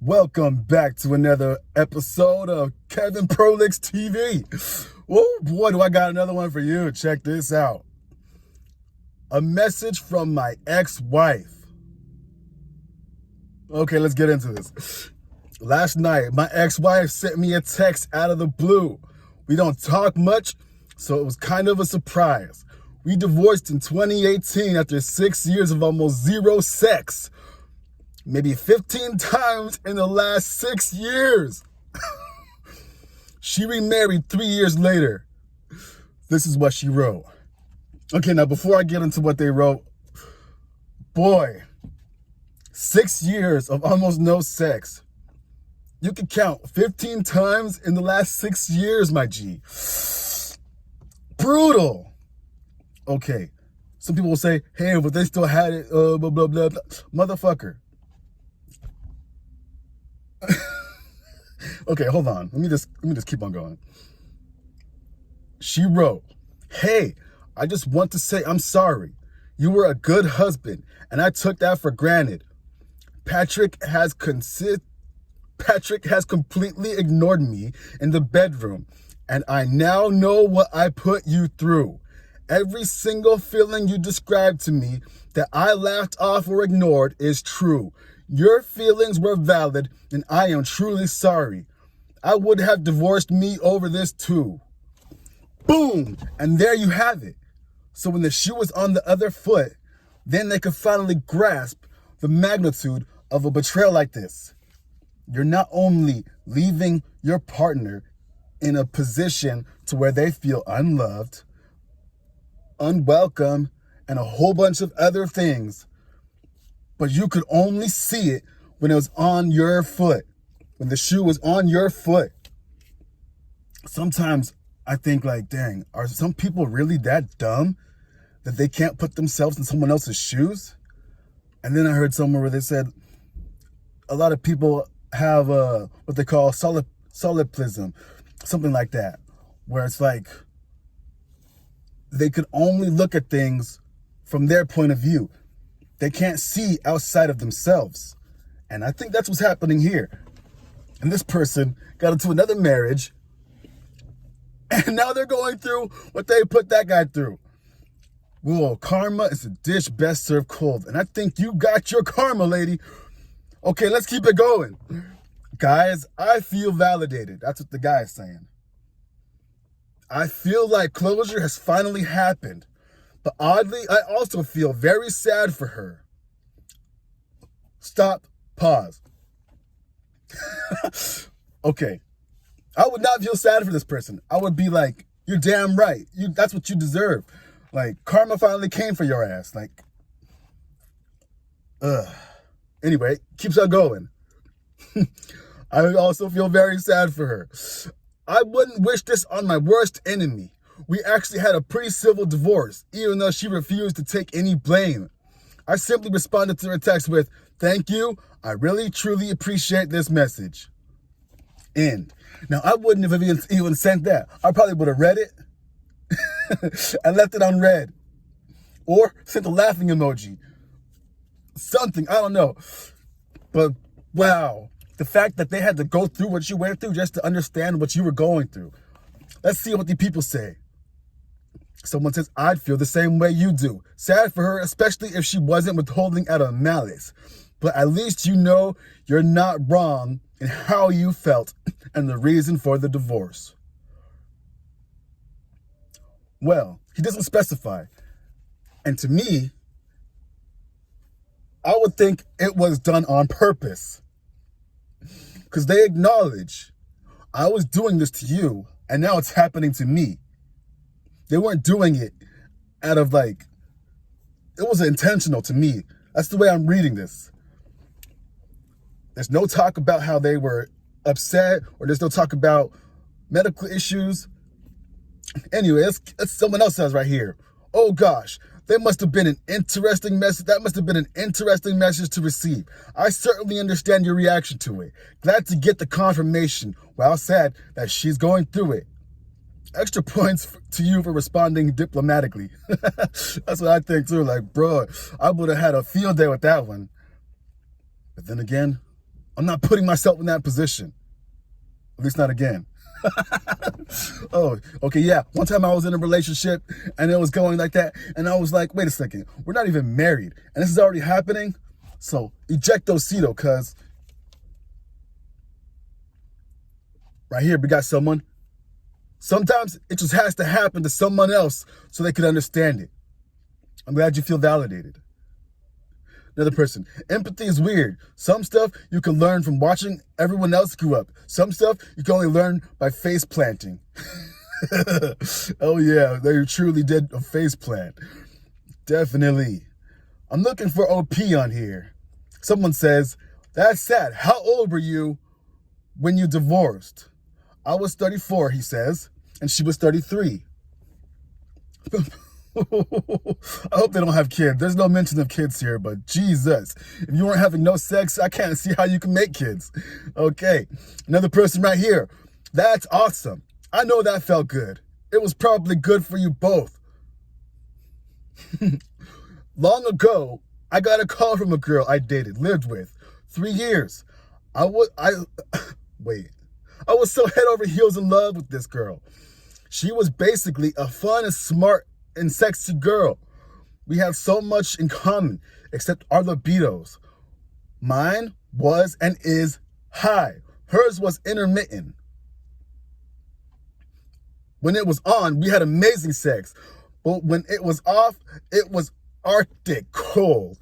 Welcome back to another episode of Kevin Prolix TV. Whoa, boy, do I got another one for you. Check this out. A message from my ex-wife. Okay, let's get into this. Last night, my ex-wife sent me a text out of the blue. We don't talk much, so it was kind of a surprise. We divorced in 2018 after 6 years of almost zero sex. Maybe 15 times in the last 6 years. She remarried 3 years later. This is what she wrote. Okay, now before I get into what they wrote, boy, 6 years of almost no sex. You can count 15 times in the last 6 years, my G. Brutal. Okay, some people will say, hey, but they still had it, blah, blah, blah, blah. Motherfucker. Okay, hold on. Let me just keep on going. She wrote, hey, I just want to say I'm sorry. You were a good husband, and I took that for granted. Patrick has completely ignored me in the bedroom, and I now know what I put you through. Every single feeling you described to me that I laughed off or ignored is true. Your feelings were valid, and I am truly sorry. I would have divorced me over this too. Boom! And there you have it. So when the shoe was on the other foot, then they could finally grasp the magnitude of a betrayal like this. You're not only leaving your partner in a position to where they feel unloved, unwelcome, and a whole bunch of other things, but you could only see it when it was on your foot, when the shoe was on your foot. Sometimes I think like, dang, are some people really that dumb that they can't put themselves in someone else's shoes? And then I heard somewhere where they said a lot of people have what they call solipsism, something like that, where it's like they could only look at things from their point of view. They can't see outside of themselves. And I think that's what's happening here. And this person got into another marriage, and now they're going through what they put that guy through. Whoa, karma is a dish best served cold. And I think you got your karma, lady. Okay, let's keep it going. Guys, I feel validated. That's what the guy is saying. I feel like closure has finally happened. But oddly, I also feel very sad for her. Stop, pause. Okay. I would not feel sad for this person. I would be like, you're damn right. That's what you deserve. Like, karma finally came for your ass. Like, Anyway, keeps on going. I also feel very sad for her. I wouldn't wish this on my worst enemy. We actually had a pretty civil divorce, even though she refused to take any blame. I simply responded to her text with, thank you. I really, truly appreciate this message. End. Now, I wouldn't have even sent that. I probably would have read it and left it unread. Or sent a laughing emoji. Something, I don't know. But, wow. The fact that they had to go through what you went through just to understand what you were going through. Let's see what the people say. Someone says, I'd feel the same way you do. Sad for her, especially if she wasn't withholding out of malice. But at least you know you're not wrong in how you felt and the reason for the divorce. Well, he doesn't specify. And to me, I would think it was done on purpose. Because they acknowledge, I was doing this to you, and now it's happening to me. They weren't doing it out of it was intentional to me. That's the way I'm reading this. There's no talk about how they were upset, or there's no talk about medical issues. Anyway, that's someone else says right here. Oh gosh, that must have been an interesting message. That must have been an interesting message to receive. I certainly understand your reaction to it. Glad to get the confirmation, while sad that she's going through it. Extra points to you for responding diplomatically. That's what I think too. Like, bro, I would have had a field day with that one. But then again, I'm not putting myself in that position. At least not again. Oh, okay, yeah. One time I was in a relationship and it was going like that. And I was like, wait a second. We're not even married. And this is already happening. So ejectocito, cuz. Right here, we got someone. Sometimes it just has to happen to someone else so they can understand it. I'm glad you feel validated. Another person. Empathy is weird. Some stuff you can learn from watching everyone else screw up. Some stuff you can only learn by face planting. Oh yeah, they truly did a face plant. Definitely. I'm looking for OP on here. Someone says, that's sad. How old were you when you divorced? I was 34, he says, and she was 33. I hope they don't have kids. There's no mention of kids here, but Jesus. If you weren't having no sex, I can't see how you can make kids. Okay. Another person right here. That's awesome. I know that felt good. It was probably good for you both. Long ago, I got a call from a girl I dated, lived with, 3 years. I was so head over heels in love with this girl. She was basically a fun and smart and sexy girl. We had so much in common, except our libidos. Mine was and is high. Hers was intermittent. When it was on, we had amazing sex. But when it was off, it was Arctic cold.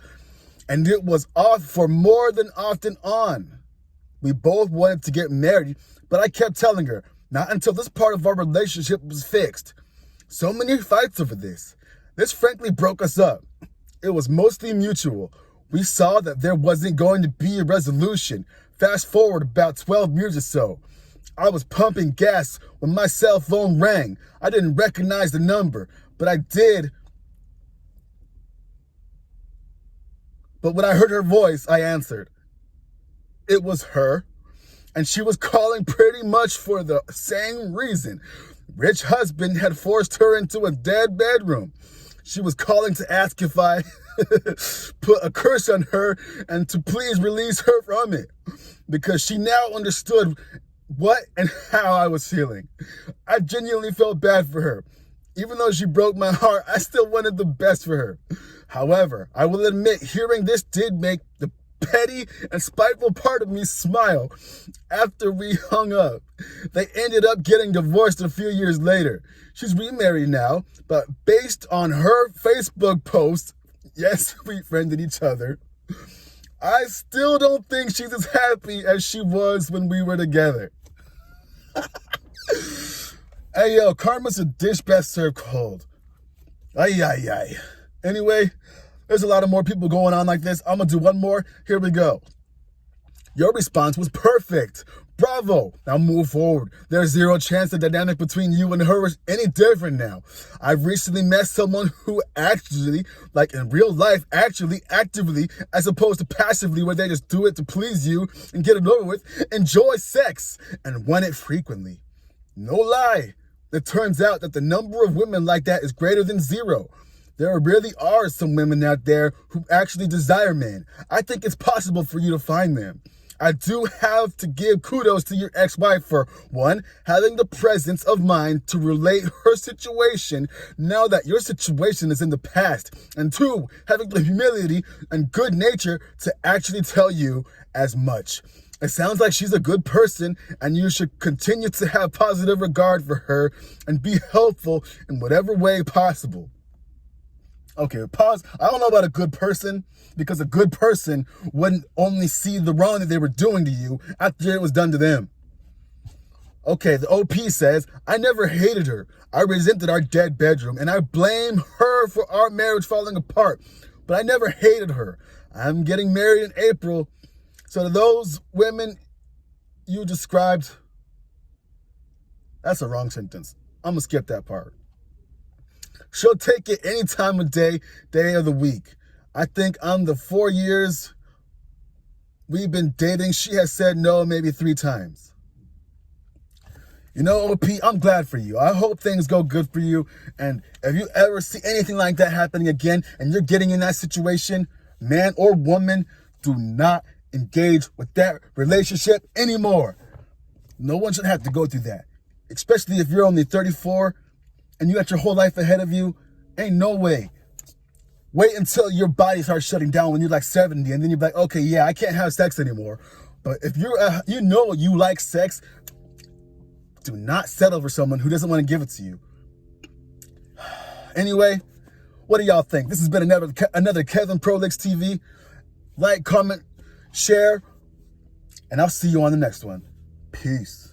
And it was off for more than often on. We both wanted to get married, but I kept telling her, not until this part of our relationship was fixed. So many fights over this. This frankly broke us up. It was mostly mutual. We saw that there wasn't going to be a resolution. Fast forward about 12 years or so. I was pumping gas when my cell phone rang. I didn't recognize the number, but I did. But when I heard her voice, I answered. It was her, and she was calling pretty much for the same reason. Rich husband had forced her into a dead bedroom. She was calling to ask if I put a curse on her and to please release her from it, because she now understood what and how I was feeling. I genuinely felt bad for her. Even though she broke my heart, I still wanted the best for her. However, I will admit hearing this did make the petty and spiteful part of me smile. After we hung up, they ended up getting divorced a few years later. She's remarried now, but based on her Facebook post, yes, we friended each other, I still don't think she's as happy as she was when we were together. Hey, yo, karma's a dish best served cold. Ay, ay, ay. Anyway, there's a lot of more people going on like this. I'm going to do one more. Here we go. Your response was perfect. Bravo. Now move forward. There's zero chance the dynamic between you and her is any different now. I've recently met someone who actually, like in real life, actually, actively, as opposed to passively where they just do it to please you and get it over with, enjoy sex and want it frequently. No lie. It turns out that the number of women like that is greater than zero. There really are some women out there who actually desire men. I think it's possible for you to find them. I do have to give kudos to your ex-wife for, one, having the presence of mind to relate her situation now that your situation is in the past, and two, having the humility and good nature to actually tell you as much. It sounds like she's a good person, and you should continue to have positive regard for her and be helpful in whatever way possible. Okay, pause. I don't know about a good person, because a good person wouldn't only see the wrong that they were doing to you after it was done to them. Okay, the OP says, I never hated her. I resented our dead bedroom, and I blame her for our marriage falling apart. But I never hated her. I'm getting married in April. So to those women you described, that's a wrong sentence. I'm going to skip that part. She'll take it any time of day, day of the week. I think on the 4 years we've been dating, she has said no maybe 3 times. You know, OP, I'm glad for you. I hope things go good for you. And if you ever see anything like that happening again and you're getting in that situation, man or woman, do not engage with that relationship anymore. No one should have to go through that, especially if you're only 34 and you got your whole life ahead of you. Ain't no way. Wait until your body starts shutting down when you're like 70, and then you're like, okay, yeah, I can't have sex anymore. But if you're, you like sex, do not settle for someone who doesn't want to give it to you. Anyway, what do y'all think? This has been another Kevin Prolix TV. Like, comment, share, and I'll see you on the next one. Peace.